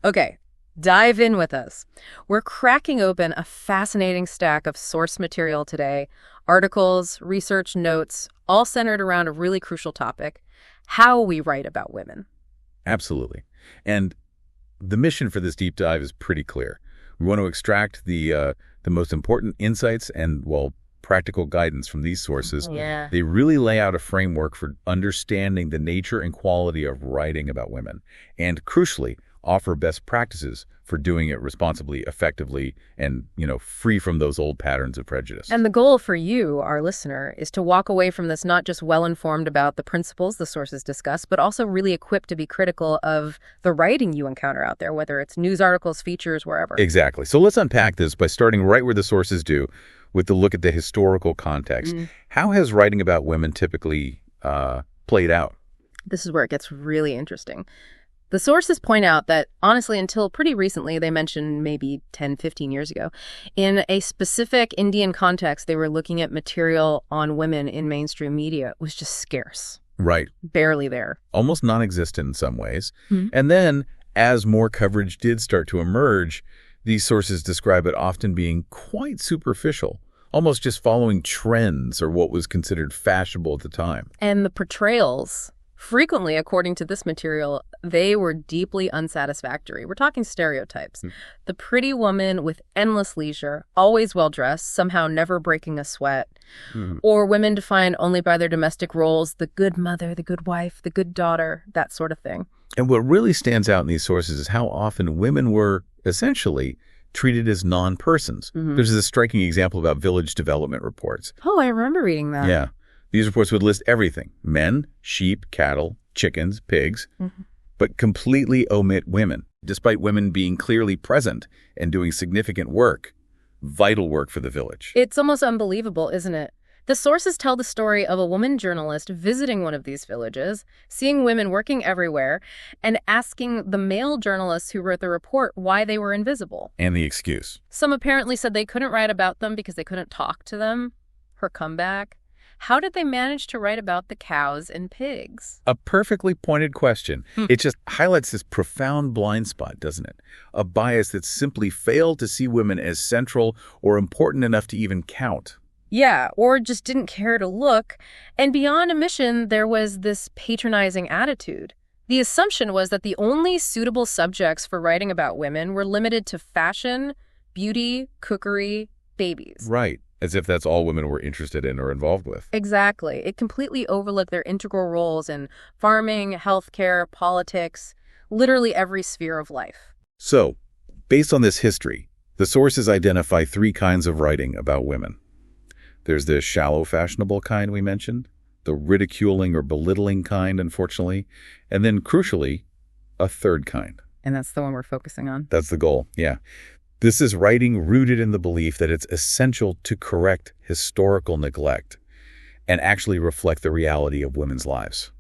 Okay, dive in with us. We're cracking open a fascinating stack of source material today, articles, research notes, all centered around a really crucial topic, how we write about women. Absolutely. And the mission for this deep dive is pretty clear. We want to extract the most important insights and, well, practical guidance from these sources. Yeah. They really lay out a framework for understanding the nature and quality of writing about women, and crucially, offer best practices for doing it responsibly, effectively, and, free from those old patterns of prejudice. And the goal for you, our listener, is to walk away from this not just well-informed about the principles the sources discuss, but also really equipped to be critical of the writing you encounter out there, whether it's news articles, features, wherever. Exactly. So let's unpack this by starting right where the sources do, with the look at the historical context. How has writing about women typically played out? This is where it gets really interesting. The sources point out that, honestly, until pretty recently, they mentioned maybe 10, 15 years ago, in a specific Indian context, they were looking at material on women in mainstream media. It was just scarce. Right. Barely there. Almost non-existent in some ways. And then, as more coverage did start to emerge, these sources describe it often being quite superficial, almost just following trends or what was considered fashionable at the time. And the portrayals, frequently, according to this material, they were deeply unsatisfactory. We're talking stereotypes. The pretty woman with endless leisure, always well-dressed, somehow never breaking a sweat. Or women defined only by their domestic roles, the good mother, the good wife, the good daughter, that sort of thing. And what really stands out in these sources is how often women were, essentially, treated as non-persons. There's this striking example about village development reports. Oh, I remember reading that. Yeah. These reports would list everything: men, sheep, cattle, chickens, pigs, but completely omit women, despite women being clearly present and doing significant work, vital work for the village. It's almost unbelievable, isn't it? The sources tell the story of a woman journalist visiting one of these villages, seeing women working everywhere, and asking the male journalists who wrote the report why they were invisible. And the excuse. Some apparently said they couldn't write about them because they couldn't talk to them. Her comeback. How did they manage to write about the cows and pigs? A perfectly pointed question. It just highlights this profound blind spot, doesn't it? A bias that simply failed to see women as central or important enough to even count. Yeah, or just didn't care to look. And beyond omission, there was this patronizing attitude. The assumption was that the only suitable subjects for writing about women were limited to fashion, beauty, cookery, babies. Right. As if that's all women were interested in or involved with. Exactly. It completely overlooked their integral roles in farming, healthcare, politics, literally every sphere of life. So, based on this history, the sources identify three kinds of writing about women. There's the shallow, fashionable kind we mentioned, the ridiculing or belittling kind, unfortunately, and then, crucially, a third kind. And that's the one we're focusing on. That's the goal, yeah. This is writing rooted in the belief that it's essential to correct historical neglect and actually reflect the reality of women's lives.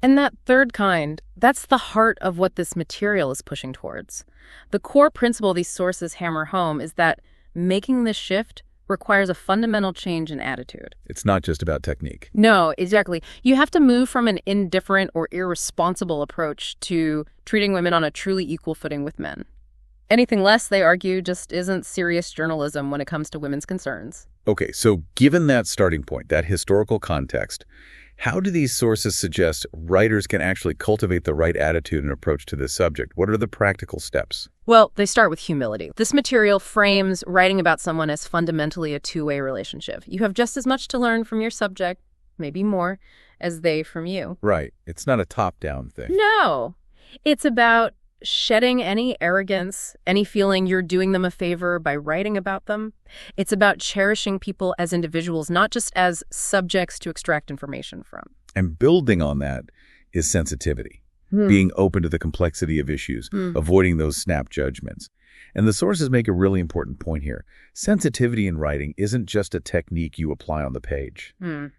And that third kind, that's the heart of what this material is pushing towards. The core principle these sources hammer home is that making this shift requires a fundamental change in attitude. It's not just about technique. No, exactly. You have to move from an indifferent or irresponsible approach to treating women on a truly equal footing with men. Anything less, they argue, just isn't serious journalism when it comes to women's concerns. Okay, so given that starting point, that historical context, how do these sources suggest writers can actually cultivate the right attitude and approach to this subject? What are the practical steps? Well, they start with humility. This material frames writing about someone as fundamentally a two-way relationship. You have just as much to learn from your subject, maybe more, as they from you. Right. It's not a top-down thing. No. It's about shedding any arrogance, any feeling you're doing them a favor by writing about them. It's about cherishing people as individuals, not just as subjects to extract information from. And building on that is sensitivity, being open to the complexity of issues, avoiding those snap judgments. And the sources make a really important point here. Sensitivity in writing isn't just a technique you apply on the page.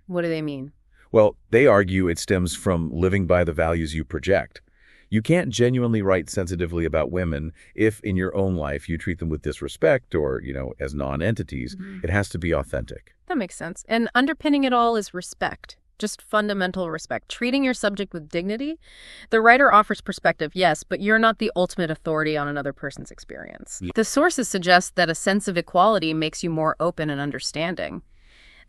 What do they mean? Well, they argue it stems from living by the values you project. You can't genuinely write sensitively about women if in your own life you treat them with disrespect or, as non-entities. It has to be authentic. That makes sense. And underpinning it all is respect. just fundamental respect, treating your subject with dignity. The writer offers perspective, yes, but you're not the ultimate authority on another person's experience. The sources suggest that a sense of equality makes you more open and understanding.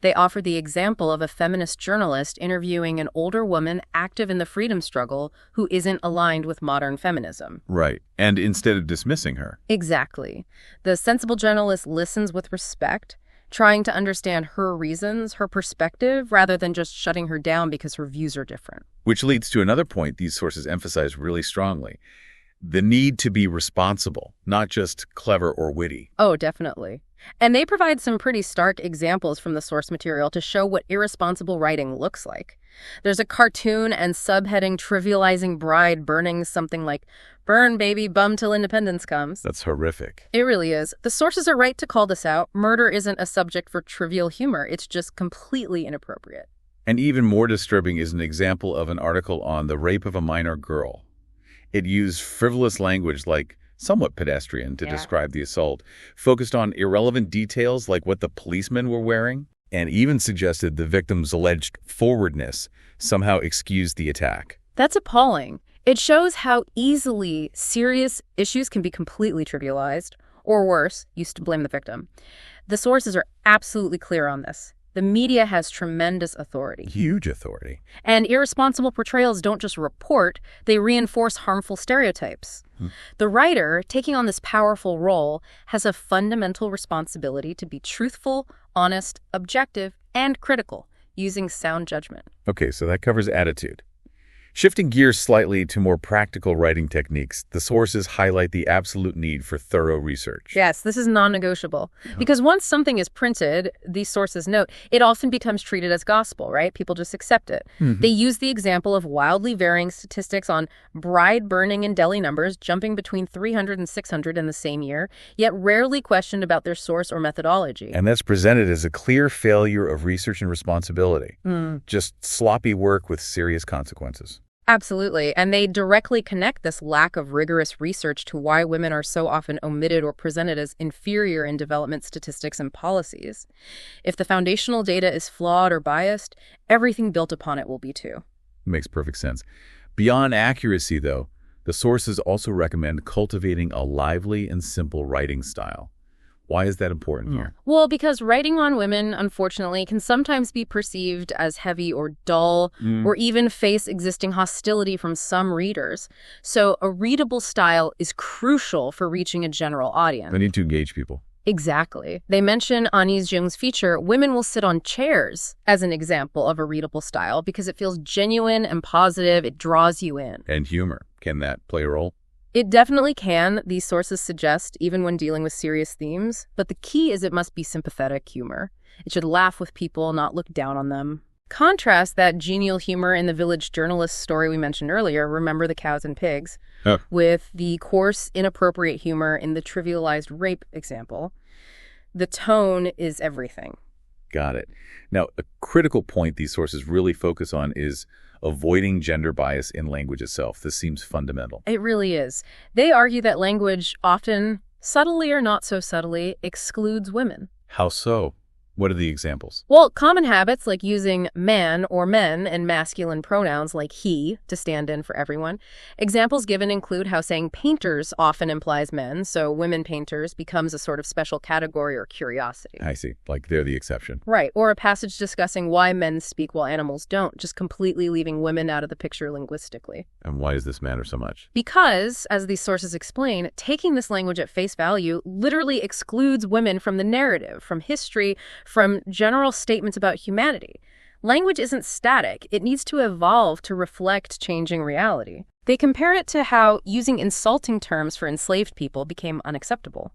They offer the example of a feminist journalist interviewing an older woman active in the freedom struggle who isn't aligned with modern feminism. Right. And instead of dismissing her. Exactly. The sensible journalist listens with respect, trying to understand her reasons, her perspective, rather than just shutting her down because her views are different. Which leads to another point these sources emphasize really strongly. The need to be responsible, not just clever or witty. Oh, definitely. And they provide some pretty stark examples from the source material to show what irresponsible writing looks like. There's a cartoon and subheading trivializing bride burning something like, "Burn, baby, bum till independence comes." That's horrific. It really is. The sources are right to call this out. Murder isn't a subject for trivial humor. It's just completely inappropriate. And even more disturbing is an example of an article on the rape of a minor girl. It used frivolous language like somewhat pedestrian to describe the assault, focused on irrelevant details like what the policemen were wearing, and even suggested the victim's alleged forwardness somehow excused the attack. That's appalling. It shows how easily serious issues can be completely trivialized, or worse, used to blame the victim. The sources are absolutely clear on this. The media has tremendous authority. Huge authority. And irresponsible portrayals don't just report, they reinforce harmful stereotypes. The writer, taking on this powerful role, has a fundamental responsibility to be truthful, honest, objective, and critical, using sound judgment. Okay, so that covers attitude. Shifting gears slightly to more practical writing techniques, the sources highlight the absolute need for thorough research. Yes, this is non-negotiable. Because once something is printed, these sources note, it often becomes treated as gospel, right? People just accept it. They use the example of wildly varying statistics on bride burning and Delhi numbers jumping between 300 and 600 in the same year, yet rarely questioned about their source or methodology. And that's presented as a clear failure of research and responsibility. Just sloppy work with serious consequences. Absolutely. And they directly connect this lack of rigorous research to why women are so often omitted or presented as inferior in development statistics and policies. If the foundational data is flawed or biased, everything built upon it will be too. Makes perfect sense. Beyond accuracy, though, the sources also recommend cultivating a lively and simple writing style. Why is that important here? Well, because writing on women, unfortunately, can sometimes be perceived as heavy or dull, or even face existing hostility from some readers. So a readable style is crucial for reaching a general audience. They need to engage people. Exactly. They mention Anis Jung's feature, Women Will Sit on Chairs, as an example of a readable style because it feels genuine and positive. It draws you in. And humor. Can that play a role? It definitely can, these sources suggest, even when dealing with serious themes. But the key is it must be sympathetic humor. It should laugh with people, not look down on them. Contrast that genial humor in the village journalist story we mentioned earlier, Remember the Cows and Pigs, with the coarse, inappropriate humor in the trivialized rape example. The tone is everything. Got it. Now, a critical point these sources really focus on is avoiding gender bias in language itself. This seems fundamental. It really is. They argue that language often, subtly or not so subtly, excludes women. How so? What are the examples? Well, common habits like using man or men and masculine pronouns like he to stand in for everyone. Examples given include how saying painters often implies men, so women painters becomes a sort of special category or curiosity. I see. Like they're the exception. Right. Or a passage discussing why men speak while animals don't, just completely leaving women out of the picture linguistically. And why does this matter so much? Because, as these sources explain, taking this language at face value literally excludes women from the narrative, from history, from general statements about humanity. Language isn't static. It needs to evolve to reflect changing reality. They compare it to how using insulting terms for enslaved people became unacceptable.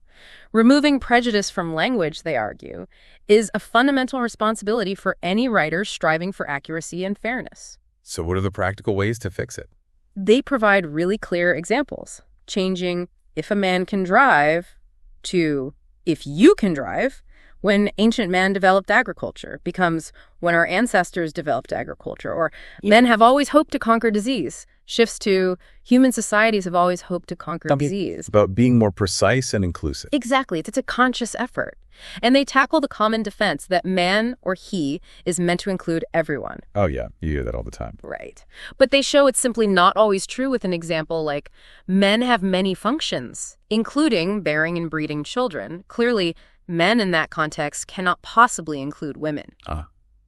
Removing prejudice from language, they argue, is a fundamental responsibility for any writer striving for accuracy and fairness. So what are the practical ways to fix it? They provide really clear examples, changing "if a man can drive" to "if you can drive." When ancient man developed agriculture becomes when our ancestors developed agriculture, or men have always hoped to conquer disease shifts to human societies have always hoped to conquer disease. About being more precise and inclusive. Exactly. It's a conscious effort. And they tackle the common defense that man or he is meant to include everyone. Oh, yeah. You hear that all the time. Right. But they show it's simply not always true with an example like men have many functions, including bearing and breeding children. Clearly, men in that context cannot possibly include women.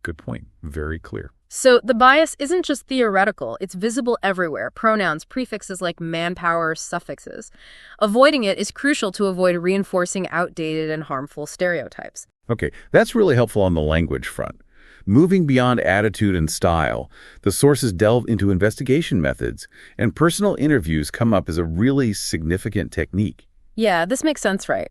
Good point. Very clear. So the bias isn't just theoretical, it's visible everywhere. Pronouns, prefixes like manpower, suffixes. Avoiding it is crucial to avoid reinforcing outdated and harmful stereotypes. Okay, that's really helpful on the language front. Moving beyond attitude and style, the sources delve into investigation methods, and personal interviews come up as a really significant technique. Yeah, this makes sense, right?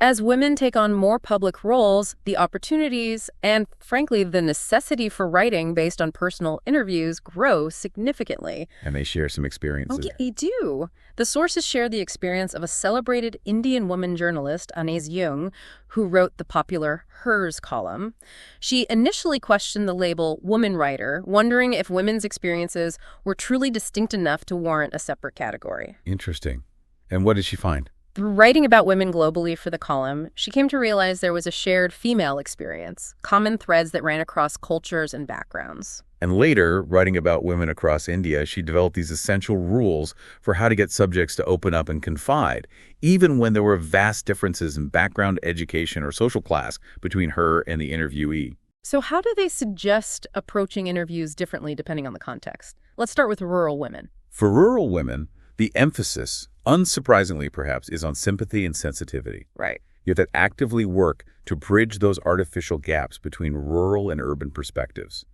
As women take on more public roles, the opportunities and, frankly, the necessity for writing based on personal interviews grow significantly. And they share some experiences. Oh, yeah, they do. The sources share the experience of a celebrated Indian woman journalist, Anais Jung, who wrote the popular Hers column. She initially questioned the label woman writer, wondering if women's experiences were truly distinct enough to warrant a separate category. Interesting. And what did she find? Through writing about women globally for the column, she came to realize there was a shared female experience, common threads that ran across cultures and backgrounds. And later, writing about women across India, she developed these essential rules for how to get subjects to open up and confide, even when there were vast differences in background, education, or social class between her and the interviewee. So how do they suggest approaching interviews differently depending on the context? Let's start with rural women. For rural women, the emphasis, unsurprisingly perhaps, is on sympathy and sensitivity. Right. You have to actively work to bridge those artificial gaps between rural and urban perspectives,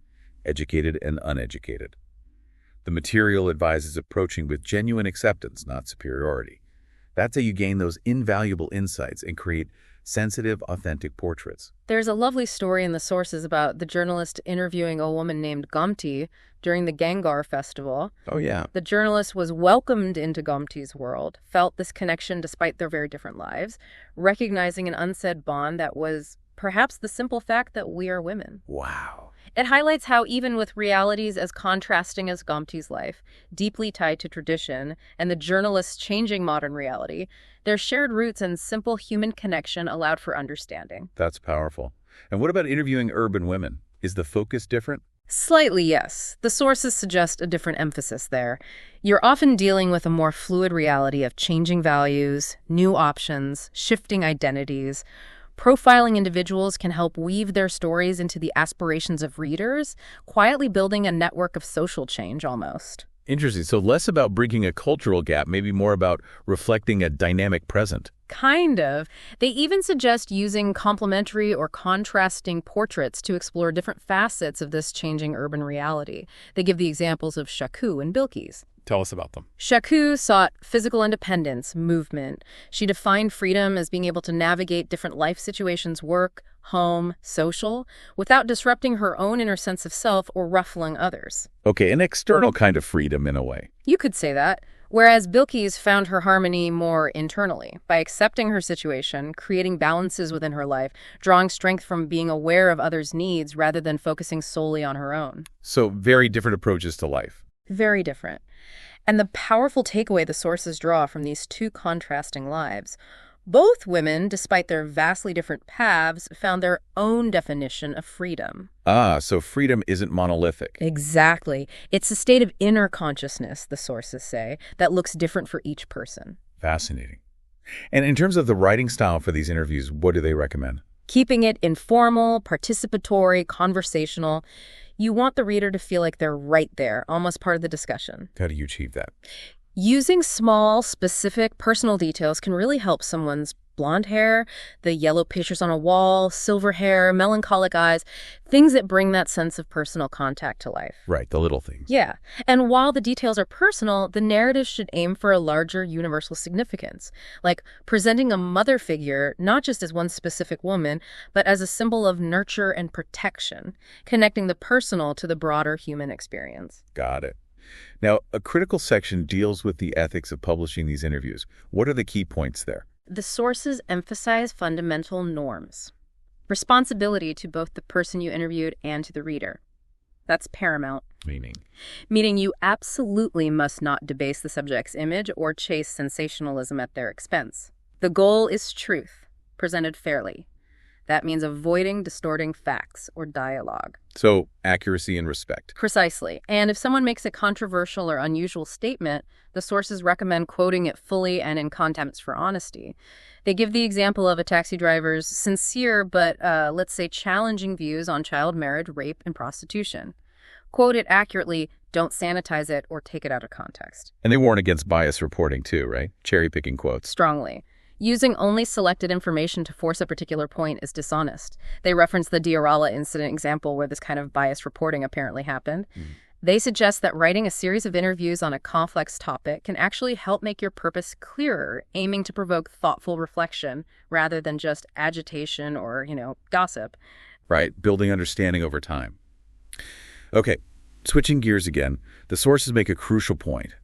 educated and uneducated. The material advises approaching with genuine acceptance, not superiority. That's how you gain those invaluable insights and create sensitive, authentic portraits. There's a lovely story in the sources about the journalist interviewing a woman named Gomti during the Gangar festival. Oh, yeah. The journalist was welcomed into Gomti's world, felt this connection despite their very different lives, recognizing an unsaid bond that was perhaps the simple fact that we are women. Wow. It highlights how even with realities as contrasting as Gomti's life, deeply tied to tradition, and the journalist's changing modern reality, their shared roots and simple human connection allowed for understanding. That's powerful. And what about interviewing urban women? Is the focus different? Slightly, yes. The sources suggest a different emphasis there. You're often dealing with a more fluid reality of changing values, new options, shifting identities. Profiling individuals can help weave their stories into the aspirations of readers, quietly building a network of social change almost. Interesting. So less about bridging a cultural gap, maybe more about reflecting a dynamic present. Kind of. They even suggest using complementary or contrasting portraits to explore different facets of this changing urban reality. They give the examples of Shaku and Bilkis. Tell us about them. Shaku sought physical independence, movement. She defined freedom as being able to navigate different life situations, work, home, social, without disrupting her own inner sense of self or ruffling others. Okay, an external kind of freedom in a way. You could say that. Whereas Bilkis found her harmony more internally, by accepting her situation, creating balances within her life, drawing strength from being aware of others' needs rather than focusing solely on her own. So very different approaches to life. Very different. And the powerful takeaway the sources draw from these two contrasting lives. Both women, despite their vastly different paths, found their own definition of freedom. So freedom isn't monolithic. Exactly. It's a state of inner consciousness, the sources say, that looks different for each person. Fascinating. And in terms of the writing style for these interviews, what do they recommend? Keeping it informal, participatory, conversational. You want the reader to feel like they're right there, almost part of the discussion. How do you achieve that? Using small, specific, personal details can really help someone's blonde hair, the yellow pictures on a wall, silver hair, melancholic eyes, things that bring that sense of personal contact to life. Right, the little things. Yeah. And while the details are personal, the narrative should aim for a larger universal significance, like presenting a mother figure not just as one specific woman, but as a symbol of nurture and protection, connecting the personal to the broader human experience. Got it. Now, a critical section deals with the ethics of publishing these interviews. What are the key points there? The sources emphasize fundamental norms, responsibility to both the person you interviewed and to the reader. That's paramount. Meaning? Meaning you absolutely must not debase the subject's image or chase sensationalism at their expense. The goal is truth, presented fairly. That means avoiding distorting facts or dialogue. So, accuracy and respect. Precisely. And if someone makes a controversial or unusual statement, the sources recommend quoting it fully and in context for honesty. They give the example of a taxi driver's sincere but, let's say, challenging views on child marriage, rape, and prostitution. Quote it accurately, don't sanitize it or take it out of context. And they warn against bias reporting too, right? Cherry-picking quotes. Strongly. Using only selected information to force a particular point is dishonest. They reference the Diarala incident example where this kind of biased reporting apparently happened. They suggest that writing a series of interviews on a complex topic can actually help make your purpose clearer, aiming to provoke thoughtful reflection rather than just agitation or, gossip. Right, building understanding over time. Okay, switching gears again, the sources make a crucial point.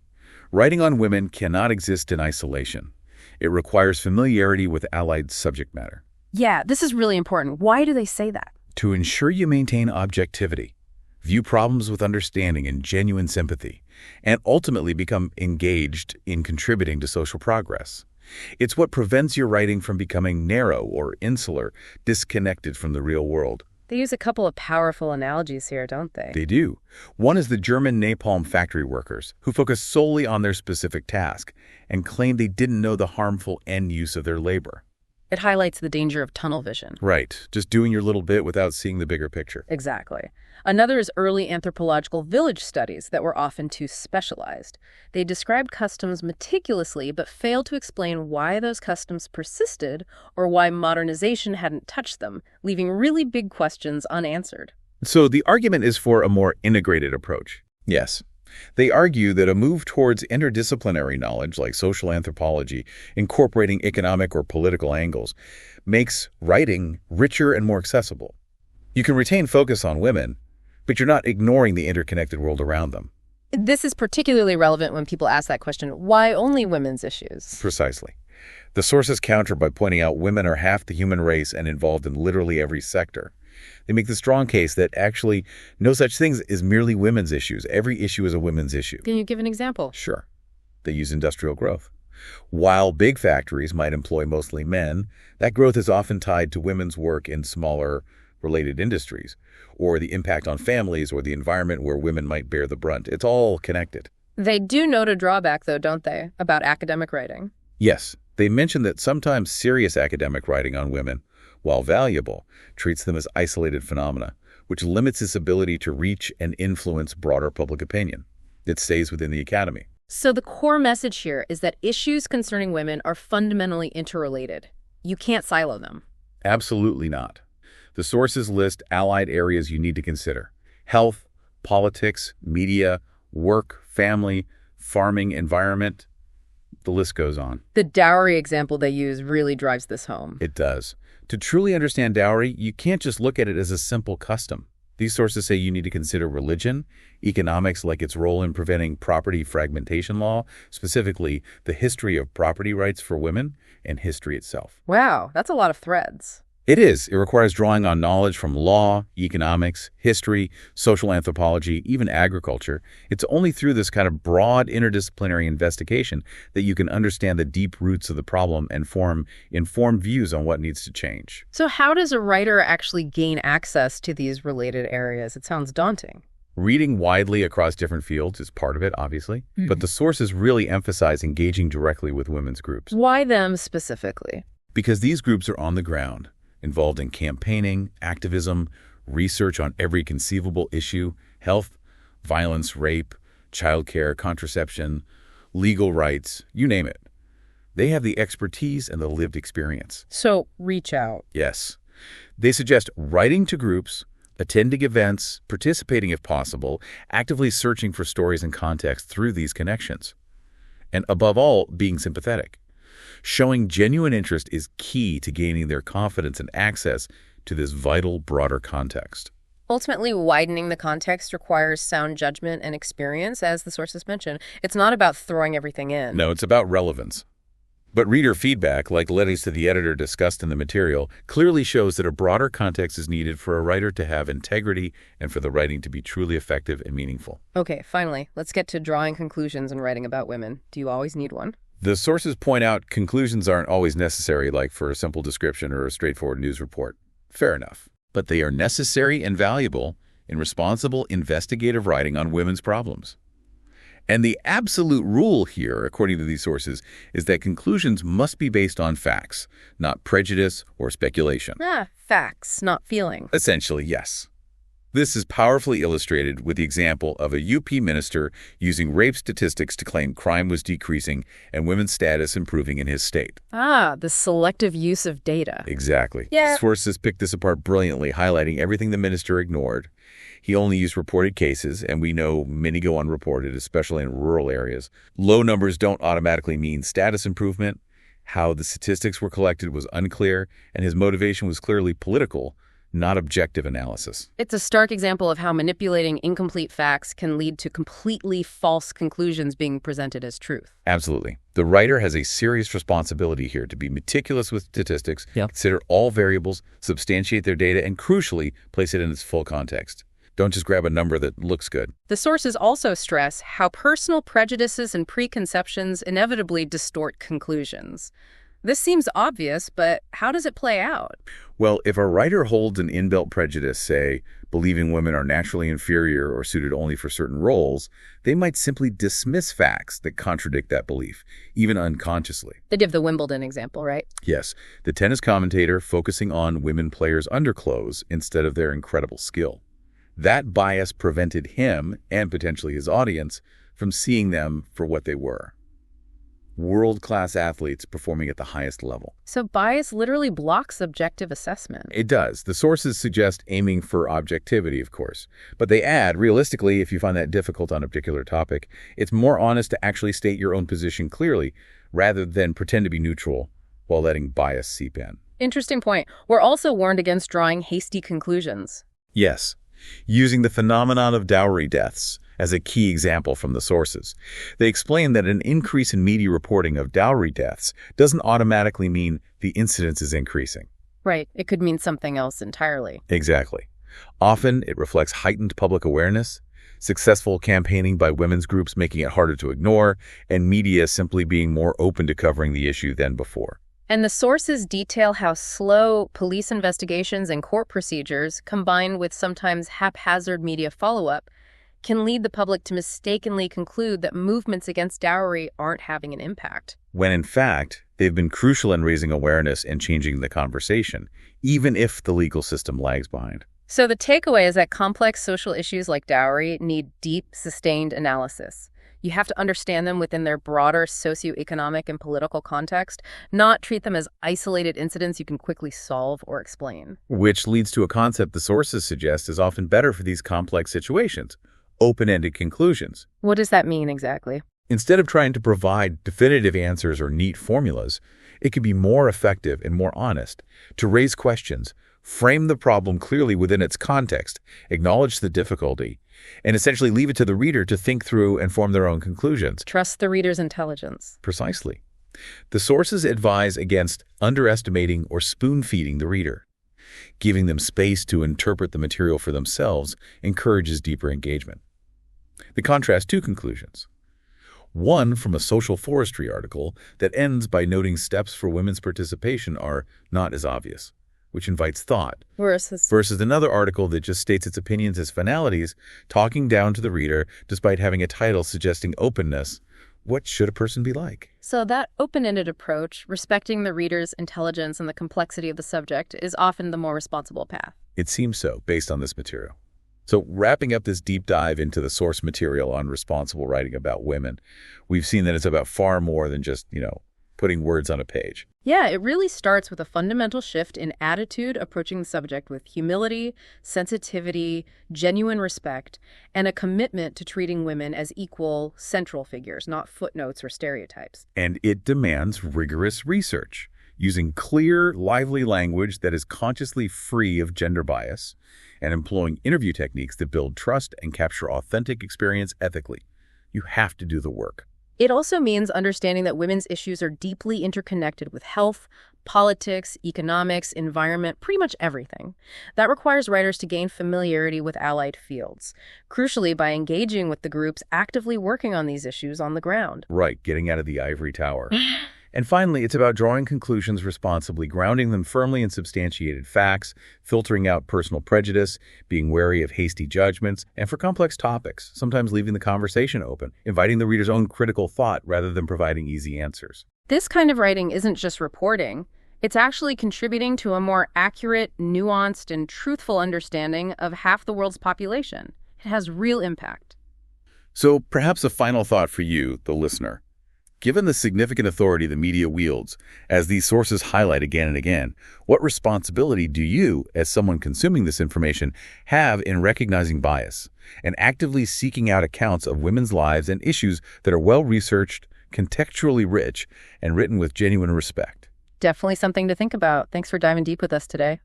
Writing on women cannot exist in isolation. It requires familiarity with allied subject matter. Yeah, this is really important. Why do they say that? To ensure you maintain objectivity, view problems with understanding and genuine sympathy, and ultimately become engaged in contributing to social progress. It's what prevents your writing from becoming narrow or insular, disconnected from the real world. They use a couple of powerful analogies here, don't they? They do. One is the German napalm factory workers, who focus solely on their specific task and claim they didn't know the harmful end use of their labor. It highlights the danger of tunnel vision. Right. Just doing your little bit without seeing the bigger picture. Exactly. Another is early anthropological village studies that were often too specialized. They described customs meticulously but failed to explain why those customs persisted or why modernization hadn't touched them, leaving really big questions unanswered. So the argument is for a more integrated approach. Yes. They argue that a move towards interdisciplinary knowledge, like social anthropology, incorporating economic or political angles, makes writing richer and more accessible. You can retain focus on women, but you're not ignoring the interconnected world around them. This is particularly relevant when people ask that question, why only women's issues? Precisely. The sources counter by pointing out women are half the human race and involved in literally every sector. They make the strong case that actually no such thing as merely women's issues. Every issue is a women's issue. Can you give an example? Sure. They use industrial growth. While big factories might employ mostly men, that growth is often tied to women's work in smaller related industries, or the impact on families or the environment where women might bear the brunt. It's all connected. They do note a drawback, though, don't they, about academic writing? Yes. They mention that sometimes serious academic writing on women, while valuable, treats them as isolated phenomena, which limits its ability to reach and influence broader public opinion. It stays within the academy. So the core message here is that issues concerning women are fundamentally interrelated. You can't silo them. Absolutely not. The sources list allied areas you need to consider: health, politics, media, work, family, farming, environment. The list goes on. The dowry example they use really drives this home. It does. To truly understand dowry, you can't just look at it as a simple custom. These sources say you need to consider religion, economics like its role in preventing property fragmentation law, specifically the history of property rights for women, and history itself. Wow, that's a lot of threads. It is. It requires drawing on knowledge from law, economics, history, social anthropology, even agriculture. It's only through this kind of broad interdisciplinary investigation that you can understand the deep roots of the problem and form informed views on what needs to change. So how does a writer actually gain access to these related areas? It sounds daunting. Reading widely across different fields is part of it, obviously, but the sources really emphasize engaging directly with women's groups. Why them specifically? Because these groups are on the ground, involved in campaigning, activism, research on every conceivable issue: health, violence, rape, childcare, contraception, legal rights, you name it. They have the expertise and the lived experience. So reach out. Yes. They suggest writing to groups, attending events, participating if possible, actively searching for stories and context through these connections. And above all, being sympathetic. Showing genuine interest is key to gaining their confidence and access to this vital, broader context. Ultimately, widening the context requires sound judgment and experience, as the sources mention. It's not about throwing everything in. No, it's about relevance. But reader feedback, like letters to the editor discussed in the material, clearly shows that a broader context is needed for a writer to have integrity and for the writing to be truly effective and meaningful. Okay, finally, let's get to drawing conclusions and writing about women. Do you always need one? The sources point out conclusions aren't always necessary, like for a simple description or a straightforward news report. Fair enough. But they are necessary and valuable in responsible investigative writing on women's problems. And the absolute rule here, according to these sources, is that conclusions must be based on facts, not prejudice or speculation. Facts, not feeling. Essentially, yes. This is powerfully illustrated with the example of a UP minister using rape statistics to claim crime was decreasing and women's status improving in his state. The selective use of data. Exactly. Yeah. Sources picked this apart brilliantly, highlighting everything the minister ignored. He only used reported cases, and we know many go unreported, especially in rural areas. Low numbers don't automatically mean status improvement. How the statistics were collected was unclear, and his motivation was clearly political, not objective analysis. It's a stark example of how manipulating incomplete facts can lead to completely false conclusions being presented as truth. Absolutely. The writer has a serious responsibility here to be meticulous with statistics, consider all variables, substantiate their data, and crucially, place it in its full context. Don't just grab a number that looks good. The sources also stress how personal prejudices and preconceptions inevitably distort conclusions. This seems obvious, but how does it play out? Well, if a writer holds an inbuilt prejudice, say, believing women are naturally inferior or suited only for certain roles, they might simply dismiss facts that contradict that belief, even unconsciously. They give the Wimbledon example, right? Yes, the tennis commentator focusing on women players' underclothes instead of their incredible skill. That bias prevented him, and potentially his audience, from seeing them for what they were. World-class athletes performing at the highest level. So bias literally blocks objective assessment. It does. The sources suggest aiming for objectivity, of course. But they add, realistically, if you find that difficult on a particular topic, it's more honest to actually state your own position clearly, rather than pretend to be neutral while letting bias seep in. Interesting point. We're also warned against drawing hasty conclusions. Yes. Using the phenomenon of dowry deaths as a key example from the sources. They explain that an increase in media reporting of dowry deaths doesn't automatically mean the incidence is increasing. Right. It could mean something else entirely. Exactly. Often, it reflects heightened public awareness, successful campaigning by women's groups making it harder to ignore, and media simply being more open to covering the issue than before. And the sources detail how slow police investigations and court procedures, combined with sometimes haphazard media follow-up, can lead the public to mistakenly conclude that movements against dowry aren't having an impact. When in fact, they've been crucial in raising awareness and changing the conversation, even if the legal system lags behind. So the takeaway is that complex social issues like dowry need deep, sustained analysis. You have to understand them within their broader socioeconomic and political context, not treat them as isolated incidents you can quickly solve or explain. Which leads to a concept the sources suggest is often better for these complex situations: open-ended conclusions. What does that mean exactly? Instead of trying to provide definitive answers or neat formulas, it can be more effective and more honest to raise questions, frame the problem clearly within its context, acknowledge the difficulty, and essentially leave it to the reader to think through and form their own conclusions. Trust the reader's intelligence. Precisely. The sources advise against underestimating or spoon-feeding the reader. Giving them space to interpret the material for themselves encourages deeper engagement. They contrast two conclusions. One from a social forestry article that ends by noting steps for women's participation are not as obvious, which invites thought, versus another article that just states its opinions as finalities, talking down to the reader despite having a title suggesting openness. What should a person be like? So that open-ended approach, respecting the reader's intelligence and the complexity of the subject, is often the more responsible path. It seems so, based on this material. So wrapping up this deep dive into the source material on responsible writing about women, we've seen that it's about far more than just, putting words on a page. Yeah, it really starts with a fundamental shift in attitude approaching the subject with humility, sensitivity, genuine respect, and a commitment to treating women as equal, central figures, not footnotes or stereotypes. And it demands rigorous research, using clear, lively language that is consciously free of gender bias, and employing interview techniques that build trust and capture authentic experience ethically. You have to do the work. It also means understanding that women's issues are deeply interconnected with health, politics, economics, environment, pretty much everything. That requires writers to gain familiarity with allied fields, crucially by engaging with the groups actively working on these issues on the ground. Right, getting out of the ivory tower. And finally, it's about drawing conclusions responsibly, grounding them firmly in substantiated facts, filtering out personal prejudice, being wary of hasty judgments, and for complex topics, sometimes leaving the conversation open, inviting the reader's own critical thought rather than providing easy answers. This kind of writing isn't just reporting. It's actually contributing to a more accurate, nuanced, and truthful understanding of half the world's population. It has real impact. So perhaps a final thought for you, the listener. Given the significant authority the media wields, as these sources highlight again and again, what responsibility do you, as someone consuming this information, have in recognizing bias and actively seeking out accounts of women's lives and issues that are well-researched, contextually rich, and written with genuine respect? Definitely something to think about. Thanks for diving deep with us today.